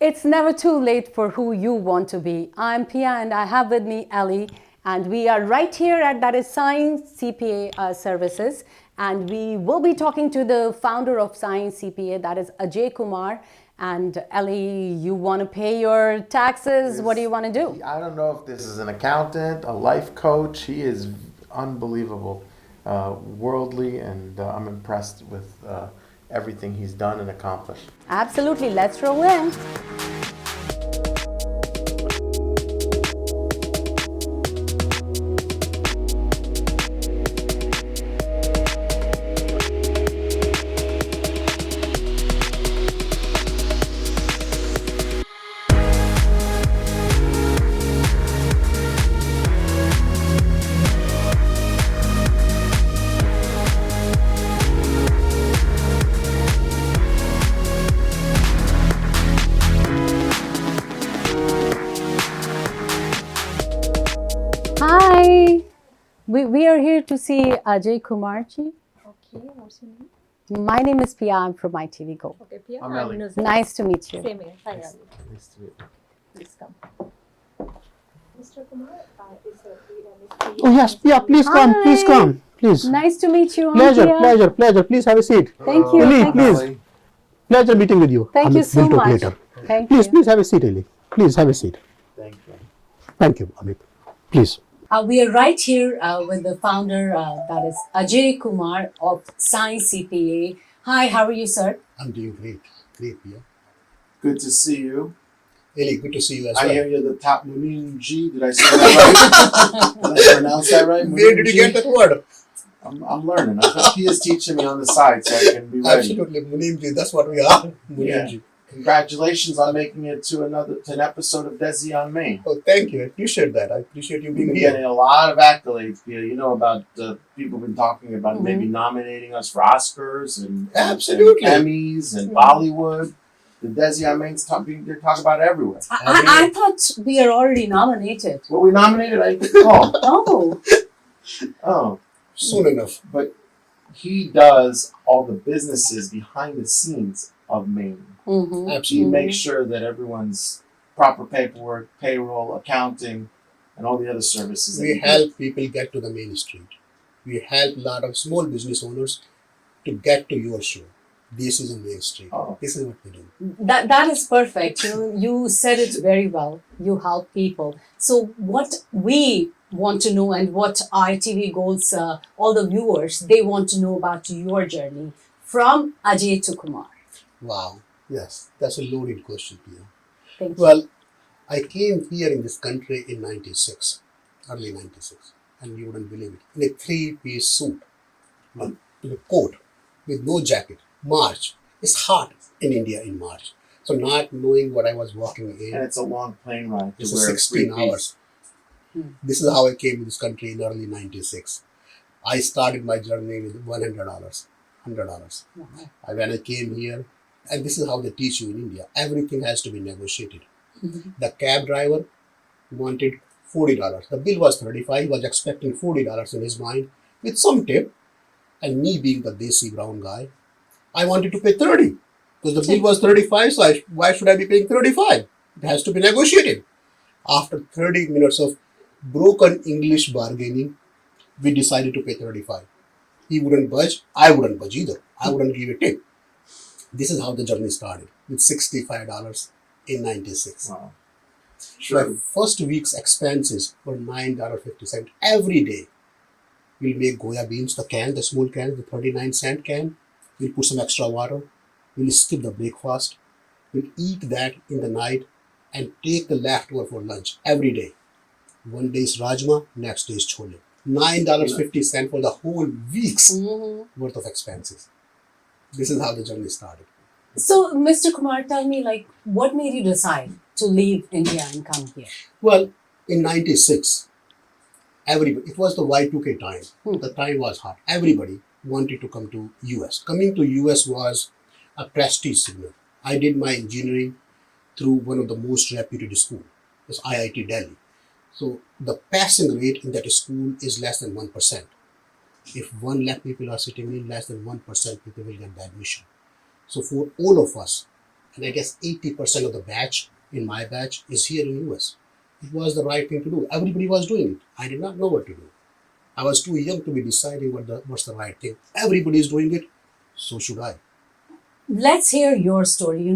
it's never too late for who you want to be. I'm Pia and I have with me Ellie, and we are right here at that is Science CPA Services, and we will be talking to the founder of Science CPA, that is Ajay Kumar. And Ellie, you want to pay your taxes? What do you want to do? I don't know if this is an accountant, a life coach. He is unbelievable, worldly, and I'm impressed with everything he's done and accomplished. Absolutely, let's roll in. Hi, we are here to see Ajay Kumarji. Okay, what's your name? My name is Pia. I'm from ITV Go. Okay, Pia. I'm Ellie. Nuzul. Nice to meet you. Same here. Hi, Ali. Nice to meet you. Please come. Mr. Kumar, is a Oh yes, yeah, please come, please Hi. come, please. Nice to meet you. I'm Pleasure, Pia. pleasure, pleasure. Please have a seat. Thank you. Ellie, Thank please. you. Pleasure meeting with you. Thank you so We'll talk much. later. Thank Please, you. please have a seat, Ellie. Please have a seat. Thank you. Thank you, Amit. Please. We are right here with the founder, that is Ajay Kumar of Science CPA. Hi, how are you, sir? I'm doing great, great, Pia. Good to see you. Ellie, good to see you as I well. hear you're the top Muninji. Did I say that right? Did I pronounce that right? Where did you get that word? I'm learning. I think he is teaching me on the side so I can be ready. Absolutely, Munimji. That's what we are. Munimji. Congratulations on making it to an episode of Desis on Main. Oh, thank you. I appreciate that. I appreciate you We've being been here. getting a lot of accolades here. You know about people been talking about maybe nominating us for Oscars and Absolutely. and Emmys and Bollywood. The Desi on Main's they're talking about it everywhere. I thought we are already nominated. Were we nominated? I didn't call. Oh, Oh, Soon enough. but he does all the businesses behind the scenes of Maine. mm-hmm. He Absolutely. makes sure that everyone's proper paperwork, payroll, accounting, and all the other services. that We he help people get to the main street. We help a lot of small business owners to get to your show. This is a main street. Oh. This is what we do. That is perfect. You said it very well. You help people. So what we want to know, and what ITV Gold's all the viewers, they want to know about your journey from Ajay to Kumar. Wow. Yes, that's a loaded question, Pia. Thank you. Well, I came here in this country in 96, early 96, and you wouldn't believe it. In a three-piece suit, with a coat, with no jacket. March. It's hot in India in March. So not knowing what I was walking And in, it's a long plane ride. To it's wear 16 three-piece. hours. This is how I came to this country in early 96. I started my journey with $100. $100. When I came here, and this is how they teach you in India, everything has to be negotiated. The cab driver wanted $40. The bill was $35. He was expecting $40 in his mind with some tip. And me being the desi brown guy, I wanted to pay 30 because the bill was 35. So why should I be paying 35? It has to be negotiated. After 30 minutes of broken English bargaining, we decided to pay 35. He wouldn't budge. I wouldn't budge either. I wouldn't give a tip. This is how the journey started with $65 in 96. Wow. My first week's expenses were $9.50 every day. We'll make goya beans, the small can, the 39-cent can. We'll put some extra water. We'll skip the breakfast. We'll eat that in the night and take the leftover for lunch every day. One day is rajma, next day is chole. $9.50 for the whole week's worth of expenses. This is how the journey started. So, Mr. Kumar, tell me, what made you decide to leave India and come here? Well, in 96, everybody, it was the Y2K time. The time was hot. Everybody wanted to come to US. Coming to US was a prestige signal. I did my engineering through one of the most reputed schools, it's IIT Delhi. So the passing rate in that school is less than 1%. If 1 lakh people are sitting in, less than 1% people will get the admission. So for all of us, And I guess 80% of the batch in my batch is here in US. It was the right thing to do. Everybody was doing it. I did not know what to do. I was too young to be deciding what's the right thing. Everybody is doing it, so should I. Let's hear your story.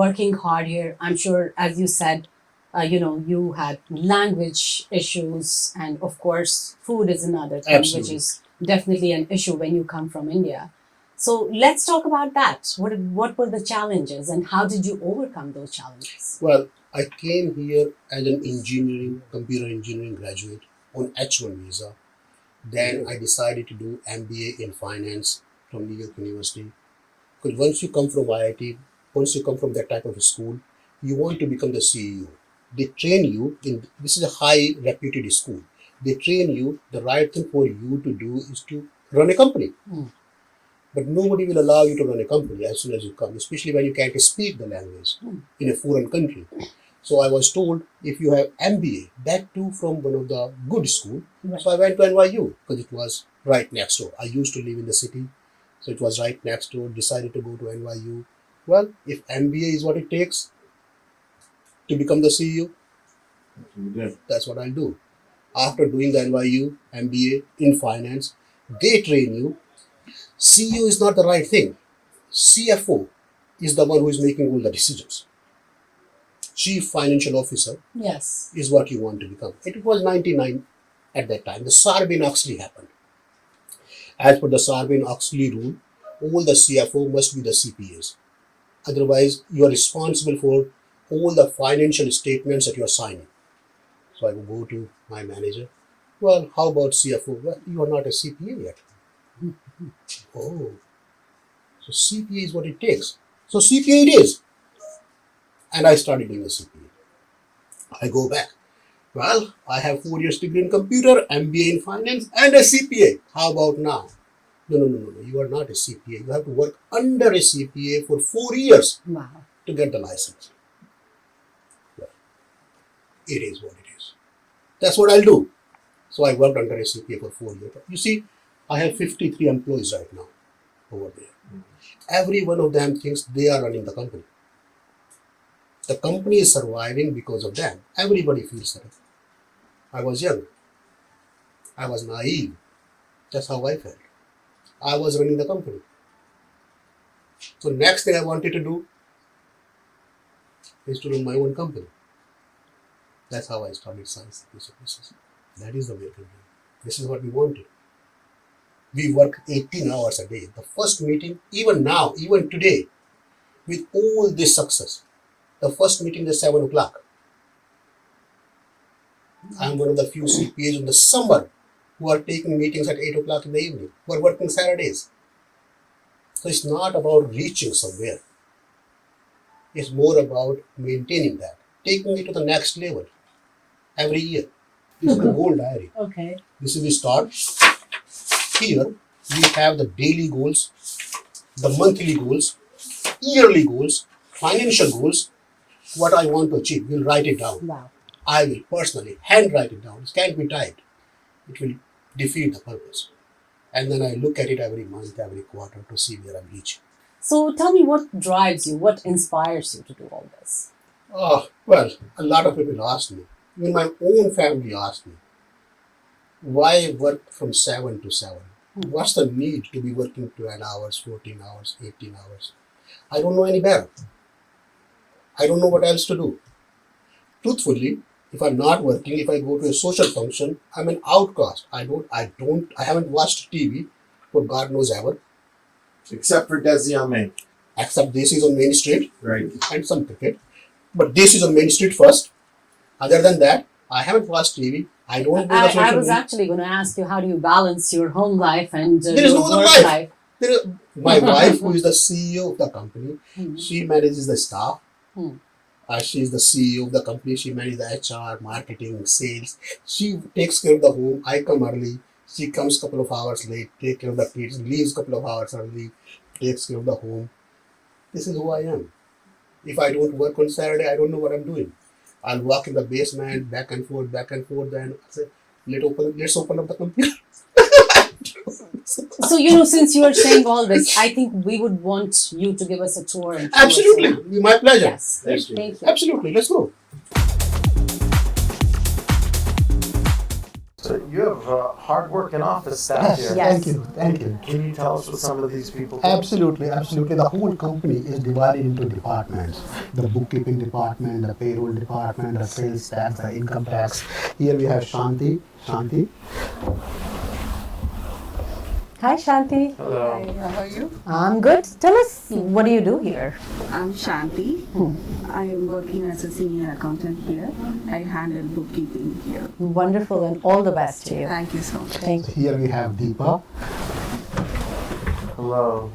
Working hard here, I'm sure, as you said, you had language issues, and of course, food is another thing, which Absolutely. is definitely an issue when you come from India. So let's talk about that. What were the challenges, and how did you overcome those challenges? Well, I came here as an computer engineering graduate on H1 visa. Then I decided to do MBA in finance from New York University. Because once you come from IIT, once you come from that type of a school, you want to become the CEO. They train you this is a high reputed school. They train you, the right thing for you to do is to run a company. Hmm. But nobody will allow you to run a company as soon as you come, especially when you can't speak the language in a foreign country. So I was told, if you have MBA, that too from one of the good school. Right. So I went to NYU because it was right next door. I used to live in the city, so it was right next door. Decided to go to NYU. Well, if MBA is what it takes to become the CEO, that's what I'll do. After doing the NYU MBA in finance, they train you. CEO is not the right thing. CFO is the one who is making all the decisions. Chief Financial Officer Yes. is what you want to become. It was 99 at that time. The Sarbanes-Oxley happened. As per the Sarbanes-Oxley rule, all the CFO must be the CPAs. Otherwise, you are responsible for all the financial statements that you are signing. So I will go to my manager. Well, how about CFO? Well, you are not a CPA yet. Oh, so CPA is what it takes. So CPA it is. And I started doing a CPA. I go back. Well, I have 4 years degree in computer, MBA in finance, and a CPA. How about now? No. You are not a CPA. You have to work under a CPA for 4 years Wow. to get the license. Well, it is what it is. That's what I'll do. So I worked under a CPA for 4 years. You see, I have 53 employees right now over there. Every one of them thinks they are running the company. The company is surviving because of them. Everybody feels that. I was young. I was naive. That's how I felt. I was running the company. So next thing I wanted to do is to run my own company. That's how I started Science Services. That is the way to do it. This is what we wanted. We work 18 hours a day. The first meeting, even now, even today, with all this success, the first meeting is 7 o'clock. I'm one of the few CPAs in the summer who are taking meetings at 8 o'clock in the evening, who are working Saturdays. So it's not about reaching somewhere. It's more about maintaining that, taking it to the next level every year. This is the goal diary. Okay. This is the start. Here we have the daily goals, the monthly goals, yearly goals, financial goals, what I want to achieve. We'll write it down. Wow. I will personally handwrite it down. It can't be typed. It will defeat the purpose. And then I look at it every month, every quarter to see where I'm reaching. So tell me, what drives you? What inspires you to do all this? Oh, well, a lot of people ask me. Even my own family asked me, why work from 7 to 7? What's the need to be working 12 hours, 14 hours, 18 hours? I don't know any better. I don't know what else to do. Truthfully, if I'm not working, if I go to a social function, I'm an outcast. I haven't watched TV for God knows ever. Except for Desi on Main. Except Desis on Main Street Right. and some cricket. But Desis on Main Street first. Other than that, I haven't watched TV. I don't go to social I was media. actually going to ask you, how do you balance your home life and There is your no other work life. life? My wife, who is the CEO of the company, Hmm. she manages the staff. Hmm. She is the CEO of the company. She manages the HR, marketing, sales. She takes care of the home. I come early. She comes a couple of hours late, take care of the kids, leaves a couple of hours early, takes care of the home. This is who I am. If I don't work on Saturday, I don't know what I'm doing. I'll walk in the basement, back and forth, and I say, let's open up the computer. So, since you are saying all this, I think we would want you to give us a tour. And show us Absolutely, around. my pleasure. Yes. Thank you. Absolutely, let's go. So you have hard-working office staff here. Yes. Thank you. Can you tell us what some of these people do? Absolutely. The whole company is divided into departments. The bookkeeping department, the payroll department, the sales tax, the income tax. Here we have Shanti. Hi, Shanti. Hello. Hi, how are you? I'm good. Tell us, what do you do here? I'm Shanti. I am working as a senior accountant here. I handle bookkeeping here. Wonderful, and all the best to you. Thank you so much. Thank you. Here we have Deepa. Hello.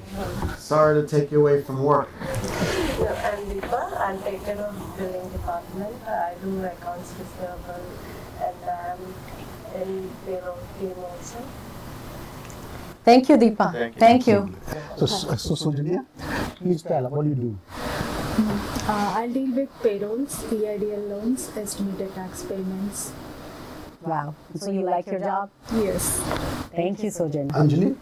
Sorry to take you away from work. I'm Deepa. I'm take care of billing department. I do accounts receivable and I'm in payroll team also. Thank you, Deepa. Thank you. Thank you. So Julia, please tell what do you do? I deal with payrolls, EIDL loans, estimated tax payments. Wow. So you like your job? Yes. Thank you, Sojan. Anjali?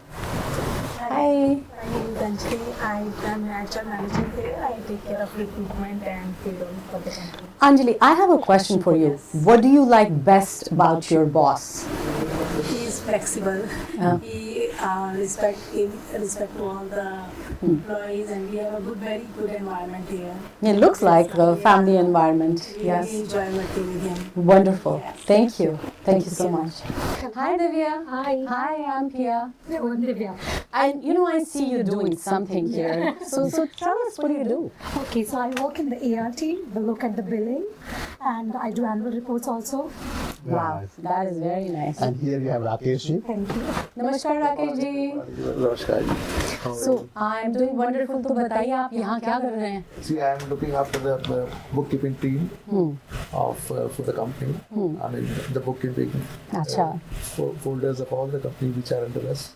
Hi. My name is Anjali. I'm an HR manager here. I take care of recruitment and payroll for the company. Anjali, I have a question for you. What do you like best about your boss? He is flexible. He respect to all the employees, and we have a very good environment here. It looks like a family environment. We Yes. really enjoy working with him. Wonderful. Thank you. Thank you so much. Hi, Divya. Hi, I'm Pia. And I see you doing something here. So tell us, what do you do? Okay, so I work in the AR team. We look at the billing, and I do annual reports also. Wow, that is very nice. And here we have Rakesh. Thank you. नमस्कार Rakesh ji. Namaskar. So I'm doing wonderful. तो बताइए आप यहाँ क्या कर रहे हैं? See, I am looking after the bookkeeping team for the company. I mean, the bookkeeping अच्छा. folders of all the company which are under us.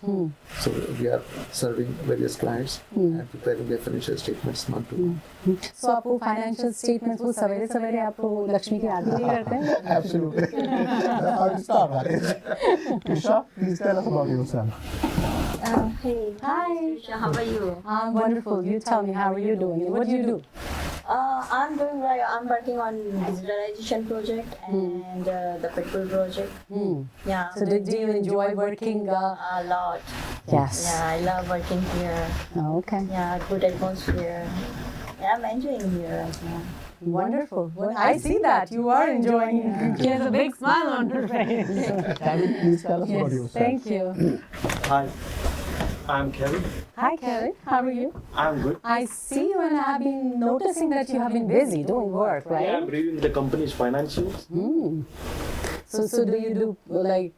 So we are serving various clients and preparing their financial statements month to month. So आपको financial statements वो सवेरे सवेरे आपको लक्ष्मी की आरती नहीं करते हैं? Absolutely. How to start, Rakesh? Trisha, please tell us about yourself. Hey, Hi. Trisha, how are you? I'm wonderful. You tell me, how are you doing? What do you do? I'm doing right. I'm working on digitalization project and the petrol project. Yeah. So do you enjoy working? A lot. Yes. Yeah, I love working here. Oh, okay. Yeah, good atmosphere. Yeah, I'm enjoying here right now. Wonderful. Well, I see that you are enjoying it. She has a big smile on her face. Kevin, please tell us about Yes, yourself. thank you. Hi, I'm Kevin. Hi, Karen. How are you? I'm good. I see you and I have been noticing that you have been busy doing work, Yeah, I'm right? reviewing the company's financials. So do you do like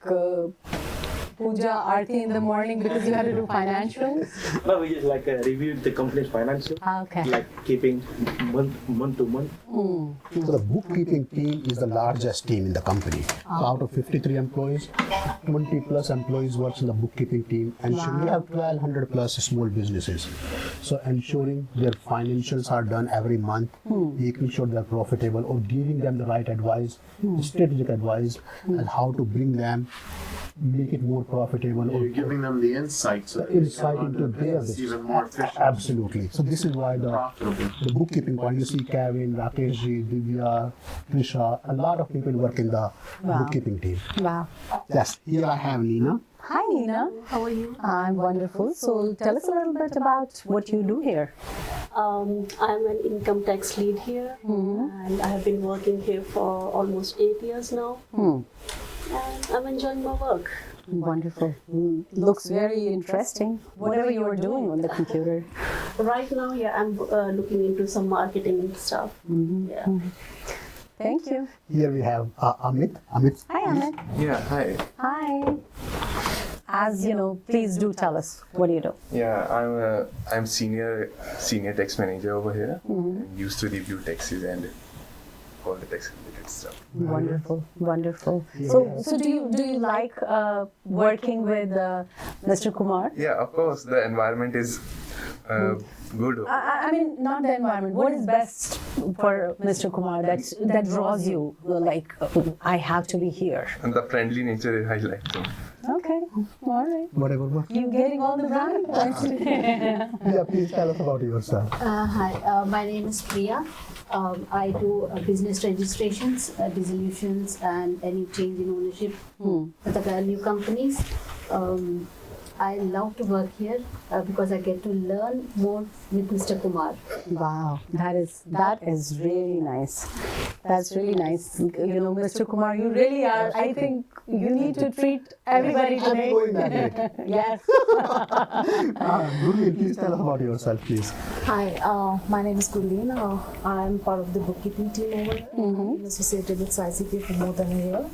puja, arti in the morning because you have to do financials? No, we just reviewed the company's financials, Okay. like keeping month to month. So the bookkeeping team is the largest team in the company. So out of 53 employees, 20 plus employees works in the bookkeeping team, and so we have 1200 plus small businesses. So ensuring their financials are done every month, making sure they're profitable, or giving them the right advice, strategic advice, and how to bring them, make it more profitable, or You're giving them the insight so that insight they can into run their their business business. even more efficient. Absolutely. So this is why Profitable. the bookkeeping part, you see Kevin, Rakesh ji, Divya, Trisha, a lot of people work in the bookkeeping team. Wow. Yes, here I have Nina. Hi, Nina. How are you? I'm wonderful. So tell us a little bit about what you do here. I'm an income tax lead here, and I have been working here for almost 8 years now. And I'm enjoying my work. Wonderful. Looks very interesting. Whatever you are doing on the computer. Right now, yeah, I'm looking into some marketing stuff. Yeah. Thank you. Here we have Amit. Amit. Hi, Amit. Yeah, hi. Hi. As you know, please do tell us, what do you do? Yeah, I'm senior tax manager over here. And used to review taxes and all the tax related stuff. Wonderful, wonderful. So do you like working with Mr. Kumar? Yeah, of course, the environment is good. I mean, not the environment. What is best for Mr. Kumar that draws you? Like, I have to be here. And the friendly nature, I like them. Okay. All right. Whatever works. You getting all the brand points today. Yeah, please tell us about yourself. Hi, my name is Priya. I do business registrations, dissolutions, and any change in ownership for the new companies. I love to work here because I get to learn more with Mr. Kumar. Wow, that is really nice. That's really nice. You know, Mr. Kumar, you really are. I think you need to treat everybody today. going that way. Yes. Gurleen, please tell us about yourself, please. Hi, my name is Gurleen. I'm part of the bookkeeping team over here. I've been associated with ICP for more than a year.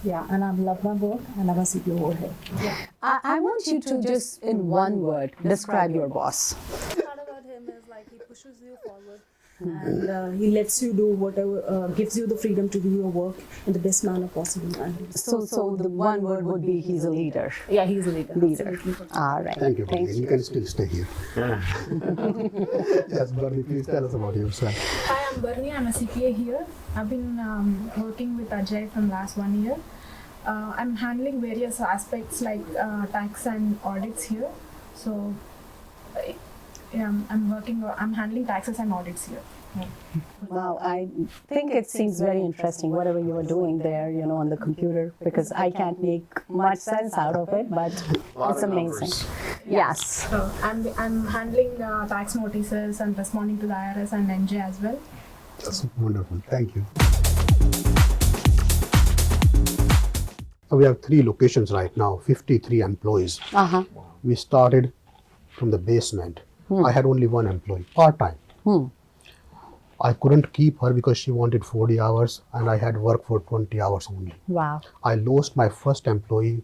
Yeah, and I love my work and I'm a CPO over here. I want you to just, in one word, describe your boss. Part about him is like he pushes you forward and he lets you do whatever, gives you the freedom to do your work in the best manner possible. And So the one word would be he's a leader. yeah, he's a leader. Absolutely. All right. Thank you, Thank Gurleen. You can still stay here. Yes, Bernie, please tell us about yourself. Hi, I'm Bernie. I'm a CPA here. I've been working with Ajay from last 1 year. I'm handling various aspects like tax and audits here. So, yeah, I'm handling taxes and audits here. Yeah. Wow, I think it seems very interesting, whatever you were doing there, you know, on the computer, because I can't make much sense out of it, but it's amazing. Yes. So I'm handling tax notices and responding to the IRS and NJ as well. That's wonderful. Thank you. So we have 3 locations right now, 53 employees. Uh-huh. We started from the basement. I had only 1 employee, part-time. I couldn't keep her because she wanted 40 hours and I had work for 20 hours only. Wow. I lost my first employee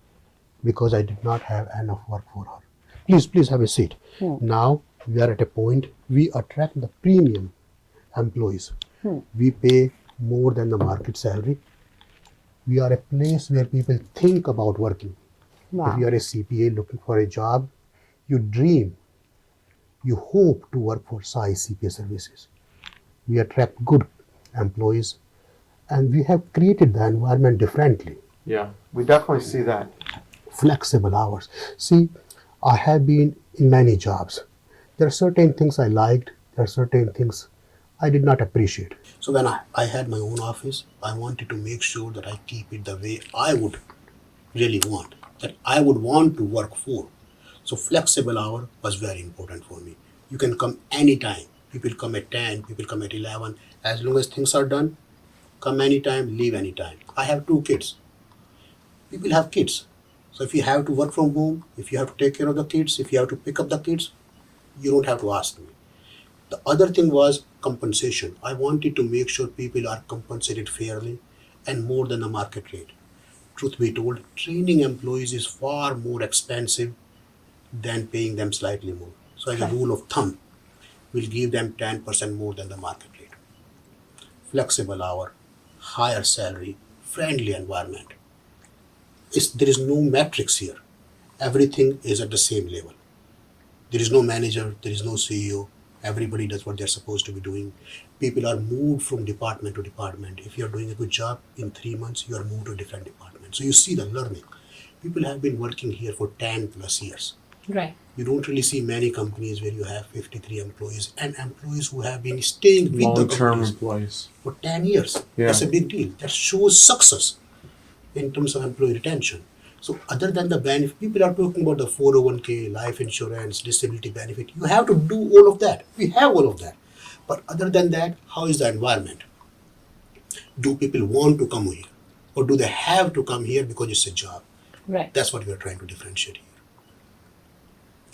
because I did not have enough work for her. Please have a seat. Now we are at a point, we attract the premium employees. We pay more than the market salary. We are a place where people think about working. Wow. If you are a CPA looking for a job, you dream, you hope to work for Sai CPA Services. We attract good employees and we have created the environment differently. Yeah, we definitely see that. Flexible hours. See, I have been in many jobs. There are certain things I liked, there are certain things I did not appreciate. So when I had my own office, I wanted to make sure that I keep it the way I would really want, that I would want to work for. So flexible hour was very important for me. You can come anytime. People come at 10, people come at 11. As long as things are done, come anytime, leave anytime. I have 2 kids. People have kids. So if you have to work from home, if you have to take care of the kids, if you have to pick up the kids, you don't have to ask me. The other thing was compensation. I wanted to make sure people are compensated fairly and more than the market rate. Truth be told, training employees is far more expensive than paying them slightly more. So as a rule of thumb, we'll give them 10% more than the market rate. Flexible hour, higher salary, friendly environment. There is no metrics here. Everything is at the same level. There is no manager, there is no CEO. Everybody does what they're supposed to be doing. People are moved from department to department. If you're doing a good job, in 3 months, you are moved to a different department. So you see the learning. People have been working here for 10 plus years. Right. You don't really see many companies where you have 53 employees and employees who have been staying with the Long-term companies employees. for 10 years. Yeah. That's a big deal. That shows success in terms of employee retention. So other than the benefit, people are talking about the 401k, life insurance, disability benefit. You have to do all of that. We have all of that. But other than that, how is the environment? Do people want to come here? Or do they have to come here because it's a job? Right. That's what we are trying to differentiate here.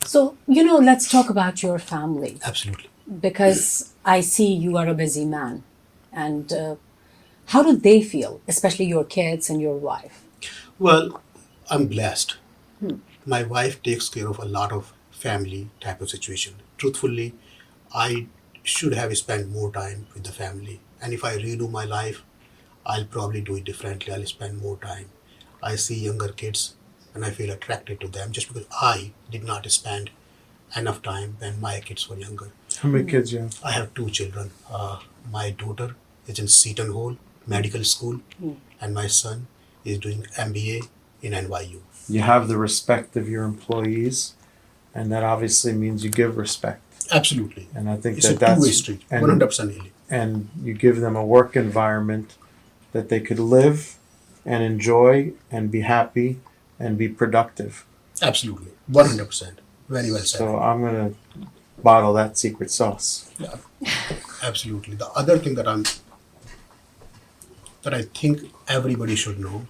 So, you know, let's talk about your family. Absolutely. Because I see you are a busy man. And how do they feel, especially your kids and your wife? Well, I'm blessed. My wife takes care of a lot of family type of situation. Truthfully, I should have spent more time with the family. And if I redo my life, I'll probably do it differently. I'll spend more time. I see younger kids and I feel attracted to them just because I did not spend enough time when my kids were younger. How many kids you have? I have 2 children. My daughter is in Seton Hall Medical School and my son is doing MBA in NYU. You have the respect of your employees, and that obviously means you give respect. Absolutely. And I think It's that a that's two-way street, 100% really. And you give them a work environment that they could live and enjoy and be happy and be productive. Absolutely, 100%. Very well said. So I'm gonna bottle that secret sauce. Yeah, absolutely. The other thing that I think everybody should know,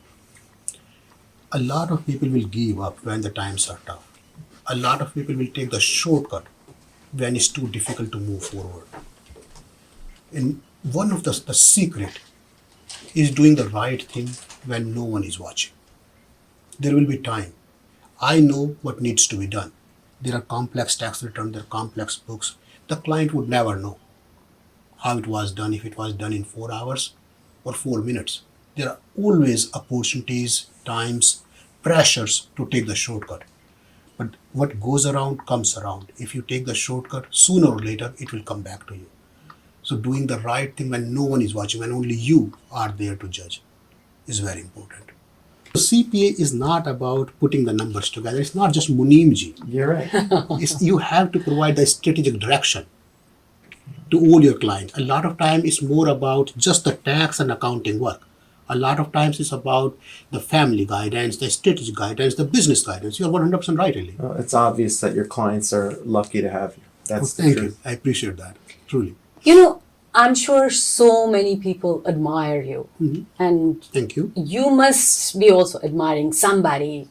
a lot of people will give up when the times are tough. A lot of people will take the shortcut when it's too difficult to move forward. And one of the secret is doing the right thing when no one is watching. There will be time. I know what needs to be done. There are complex tax returns, there are complex books. The client would never know how it was done, if it was done in 4 hours or 4 minutes. There are always opportunities, times, pressures to take the shortcut. But what goes around comes around. If you take the shortcut, sooner or later it will come back to you. So doing the right thing when no one is watching, when only you are there to judge, is very important. CPA is not about putting the numbers together. It's not just Munimji. You're right. You have to provide the strategic direction to all your clients. A lot of time it's more about just the tax and accounting work. A lot of times it's about the family guidance, the strategic guidance, the business guidance. You're 100% right, Eli. Well, it's obvious that your clients are lucky to have you. That's the Thank truth. you. I appreciate that. Truly. You know, I'm sure so many people admire you. And thank you. You must be also admiring somebody.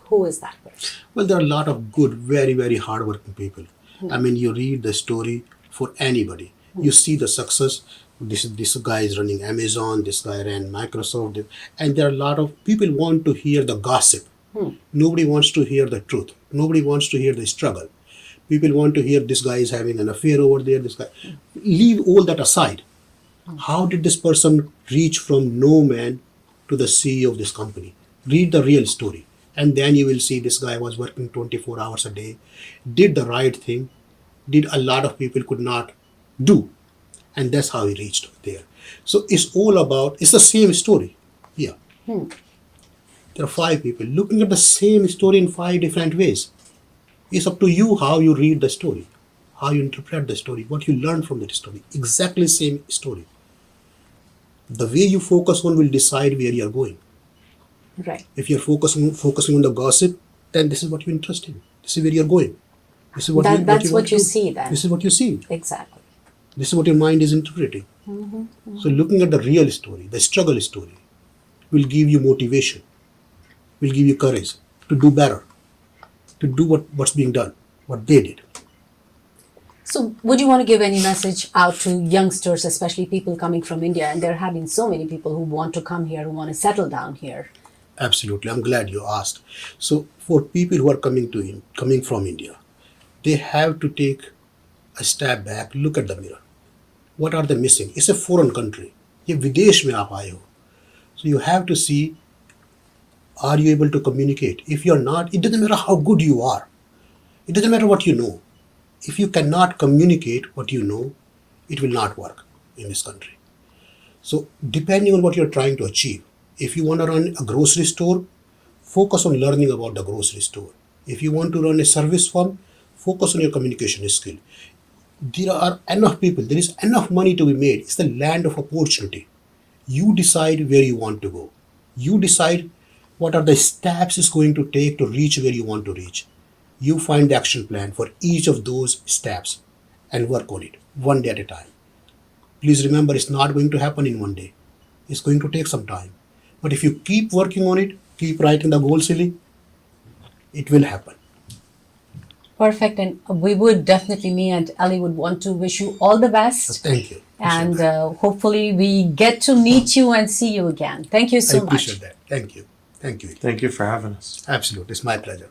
Who is that person? Well, there are a lot of good, very, very hardworking people. I mean, you read the story for anybody. You see the success. This guy is running Amazon, this guy ran Microsoft. And there are a lot of people want to hear the gossip. Nobody wants to hear the truth. Nobody wants to hear the struggle. People want to hear this guy is having an affair over there, this guy. Leave all that aside. How did this person reach from no man to the CEO of this company? Read the real story. And then you will see this guy was working 24 hours a day, did the right thing, did a lot of people could not do. And that's how he reached there. So it's all about, it's the same story. Yeah. There are 5 people looking at the same story in 5 different ways. It's up to you how you read the story, how you interpret the story, what you learn from that story. Exactly same story. The way you focus on will decide where you're going. Right. If you're focusing on the gossip, then this is what you're interested in. This is where you're going. This is what that's what you see then. This is what you see. Exactly. This is what your mind is interpreting. So looking at the real story, the struggle story, will give you motivation, will give you courage to do better, to do what's being done, what they did. So would you want to give any message out to youngsters, especially people coming from India? And there have been so many people who want to come here, who want to settle down here. Absolutely. I'm glad you asked. So for people who are coming from India, they have to take a step back, look at the mirror. What are they missing? It's a foreign country. ये विदेश में आप आए हो. So you have to see, are you able to communicate? If you're not, it doesn't matter how good you are. It doesn't matter what you know. If you cannot communicate what you know, it will not work in this country. So depending on what you're trying to achieve, if you want to run a grocery store, focus on learning about the grocery store. If you want to run a service firm, focus on your communication skill. There are enough people, there is enough money to be made. It's the land of opportunity. You decide where you want to go. You decide what are the steps it's going to take to reach where you want to reach. You find the action plan for each of those steps and work on it one day at a time. Please remember, it's not going to happen in one day. It's going to take some time. But if you keep working on it, keep writing the goal ceiling, it will happen. Perfect. And we would definitely, me and Ellie would want to wish you all the best. Thank you. And hopefully we get to meet you and see you again. Thank you so much. I appreciate that. Thank you. Thank you. Thank you for having us. Absolutely. It's my pleasure.